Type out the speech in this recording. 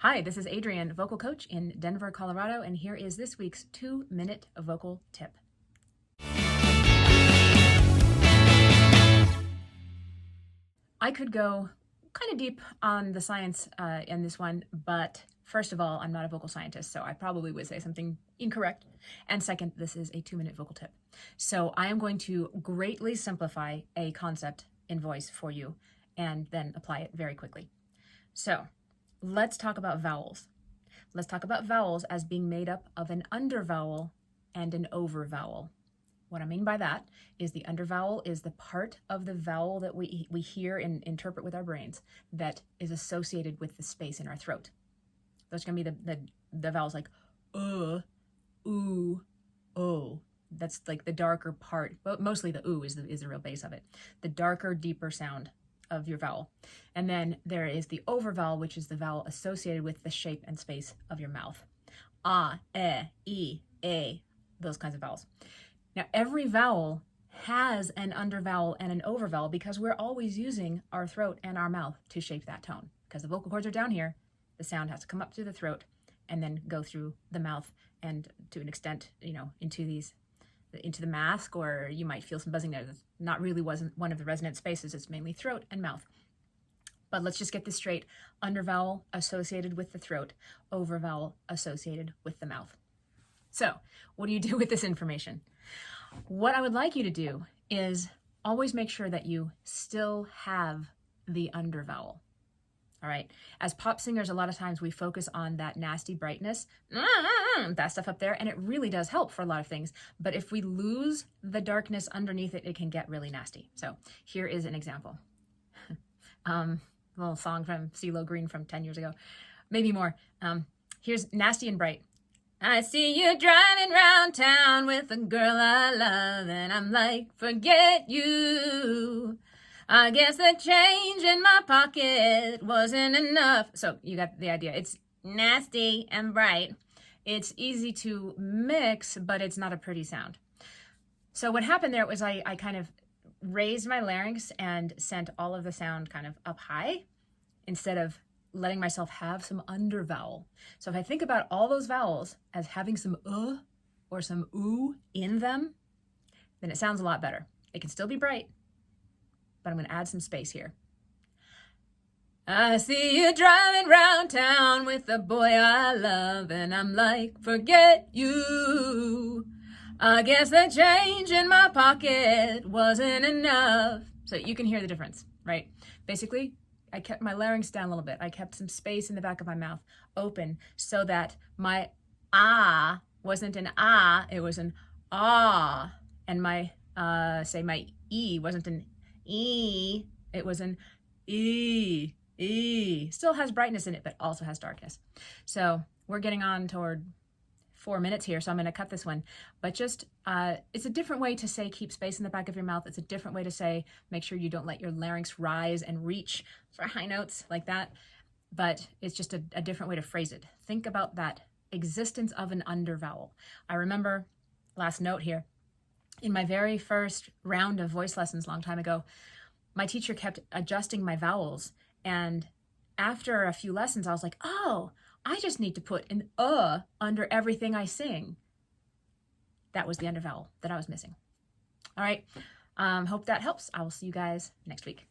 Hi, this is Adrienne, vocal coach in Denver, Colorado, and here is this week's 2-minute vocal tip. I could go kind of deep on the science in this one, but first of all, I'm not a vocal scientist, so I probably would say something incorrect. And second, this is a 2-minute vocal tip. So I am going to greatly simplify a concept in voice for you and then apply it very quickly. So let's talk about vowels. Let's talk about vowels as being made up of an undervowel and an overvowel. What I mean by that is the undervowel is the part of the vowel that we hear and interpret with our brains that is associated with the space in our throat. Those are going to be the vowels like ooh, oh. That's like the darker part, but mostly the ooh is the real base of it. The darker, deeper sound of your vowel. And then there is the overvowel, which is the vowel associated with the shape and space of your mouth. Ah, e, a, those kinds of vowels. Now, every vowel has an undervowel and an overvowel because we're always using our throat and our mouth to shape that tone. Because the vocal cords are down here, the sound has to come up through the throat and then go through the mouth and to an extent, into the mask, or you might feel some buzzing there. That not really wasn't one of the resonant spaces. It's mainly throat and mouth. But let's just get this straight. Undervowel associated with the throat, overvowel associated with the mouth. So what do you do with this information? What I would like you to do is always make sure that you still have the undervowel. All right. As pop singers, a lot of times we focus on that nasty brightness, that stuff up there, and it really does help for a lot of things. But if we lose the darkness underneath it, it can get really nasty. So here is an example. A little song from CeeLo Green from 10 years ago, maybe more. Here's nasty and bright. I see you driving round town with a girl I love, and I'm like, forget you. I guess the change in my pocket wasn't enough. So you got the idea. It's nasty and bright. It's easy to mix, but it's not a pretty sound. So what happened there was I kind of raised my larynx and sent all of the sound kind of up high instead of letting myself have some undervowel. So if I think about all those vowels as having some or some ooh in them, then it sounds a lot better. It can still be bright, but I'm going to add some space here. I see you driving round town with the boy I love, and I'm like, forget you. I guess the change in my pocket wasn't enough. So you can hear the difference, right? Basically, I kept my larynx down a little bit. I kept some space in the back of my mouth open so that my ah wasn't an ah, it was an ah. And my, my e wasn't an E, it was an E. Still has brightness in it, but also has darkness. So we're getting on toward 4 minutes here, so I'm going to cut this one. But just, it's a different way to say keep space in the back of your mouth. It's a different way to say make sure you don't let your larynx rise and reach for high notes like that. But it's just a different way to phrase it. Think about that existence of an undervowel. I remember, last note here, in my very first round of voice lessons a long time ago, my teacher kept adjusting my vowels. And after a few lessons, I was like, oh, I just need to put an under everything I sing. That was the undervowel that I was missing. All right. Hope that helps. I will see you guys next week.